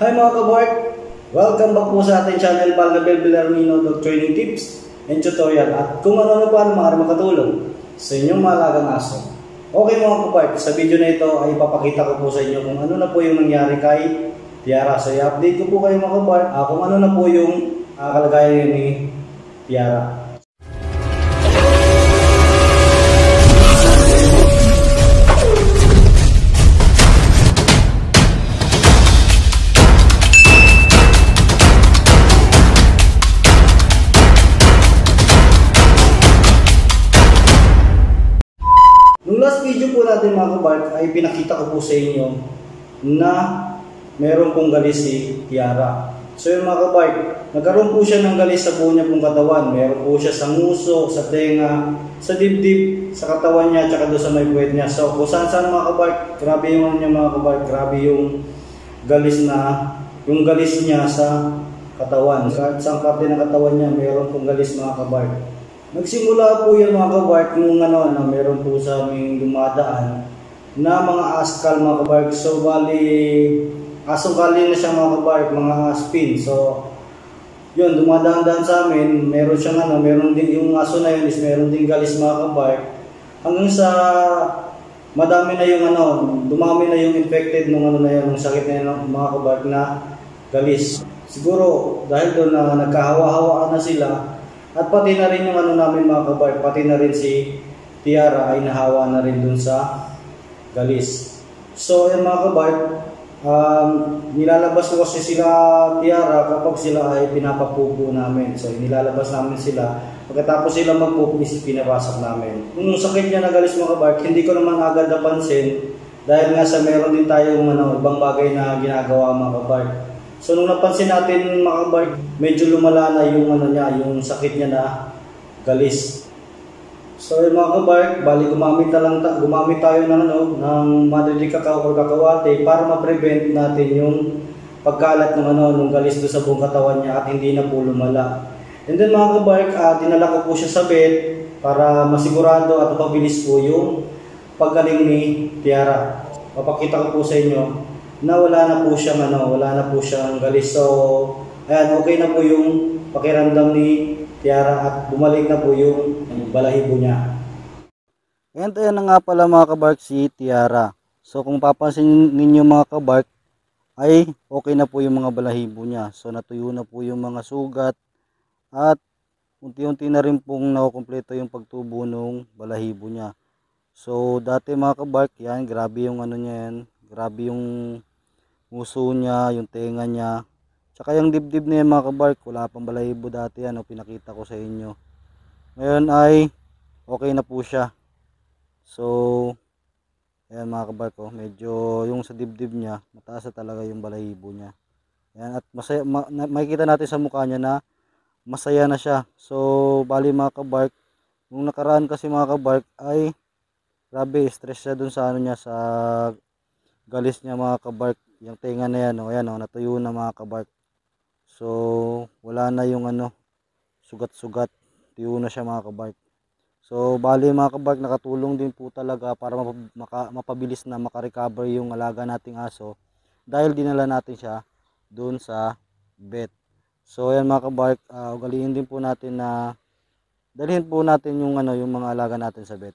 Hi mga kabark! Welcome back po sa ating channel Palgabel Villarmino Dog Training Tips and Tutorial at kung ano paano maaari makatulong sa inyong malagang aso. Okay mga kabark, sa video na ito ay ipapakita ko po sa inyo kung ano na po yung nangyari kay Tiara. So i-update ko po kayo mga kabark kung ano na po yung kalagayan ni Tiara. Nung last video po natin mga kabark ay pinakita ko po sa inyo na meron pong galis si Tiara. So yun mga kabark, nagkaroon po siya ng galis sa buo niya pong katawan. Meron po siya sa nguso, sa tenga, sa dibdib, sa katawan niya, tsaka doon sa may puwet niya. So kung saan mga kabark, grabe yung ano niya mga kabark, grabe yung galis niya sa katawan. Kahit saan parte ng katawan niya, meron pong galis mga kabark. Nagsimula po yan mga kabark nung meron po sa aming dumadaan na mga askal mga kabark. So bali, asungkalin na siya mga kabark, mga spin. So yun, dumadaan-daan sa amin, meron siyang meron din yung aso na yun is meron din galis mga kabark. Hanggang sa madami na yung dumami na yung infected nung na yun, nung sakit na yun mga kabark na galis. Siguro dahil doon na nagkahawa-hawaan na sila. At pati na rin yung namin mga kabark, pati na rin si Tiara ay nahawa na rin dun sa galis. So yan mga kabark, nilalabas ko kasi sila Tiara kapag sila ay pinapapupo namin. So nilalabas namin sila, pagkatapos sila magpupo is pinapasok namin. Nung sakit niya na galis mga kabark, hindi ko naman agad napansin dahil nga sa meron din tayong ibang bagay na ginagawa mga kabark. So nung napansin natin mga kabark, medyo lumala na yung yung sakit niya na galis. So yung mga kabark, bali gumamit tayo ng Madre de Cacao or kakawate para ma-prevent natin yung pagkalat ng galis do sa buong katawan niya at hindi na po lumala. And then mga kabark, dinala ko po siya sa vet para masigurado at mapabilis po yung paggaling ni Tiara. Papakita ko po sa inyo na wala na po siyang galis. So, ayan, okay na po yung pakiramdam ni Tiara at bumalik na po yung balahibo niya. Ayan na nga pala mga kabark si Tiara. So, kung papansin ninyo mga kabark, ay okay na po yung mga balahibo niya. So, natuyo na po yung mga sugat at unti-unti na rin pong nakukumpleto yung pagtubo ng balahibo niya. So, dati mga kabark, yan, grabe yung niya yan. Grabe yung nguso niya, yung tenga niya. Tsaka yung dibdib niya mga kabark, wala pang balahibo dati pinakita ko sa inyo. Ngayon ay okay na po siya. So, ayan mga kabark, medyo yung sa dibdib niya, mataas na talaga yung balahibo niya. Ayan, at masaya, makikita natin sa mukha niya na masaya na siya. So, bali mga kabark, nung nakaraan kasi mga kabark ay grabe, stress siya dun sa niya, sa galis niya mga kabark. Yung tenga na yan, ayan, natuyo na mga kabark. So, wala na yung sugat-sugat. Tuyo na siya mga kabark. So, bali mga kabark, nakatulong din po talaga para mapabilis na makarecover yung alaga nating aso dahil dinala natin siya doon sa vet. So, ayan mga kabark, ugaliin din po natin na dalhin po natin yung yung mga alaga natin sa vet.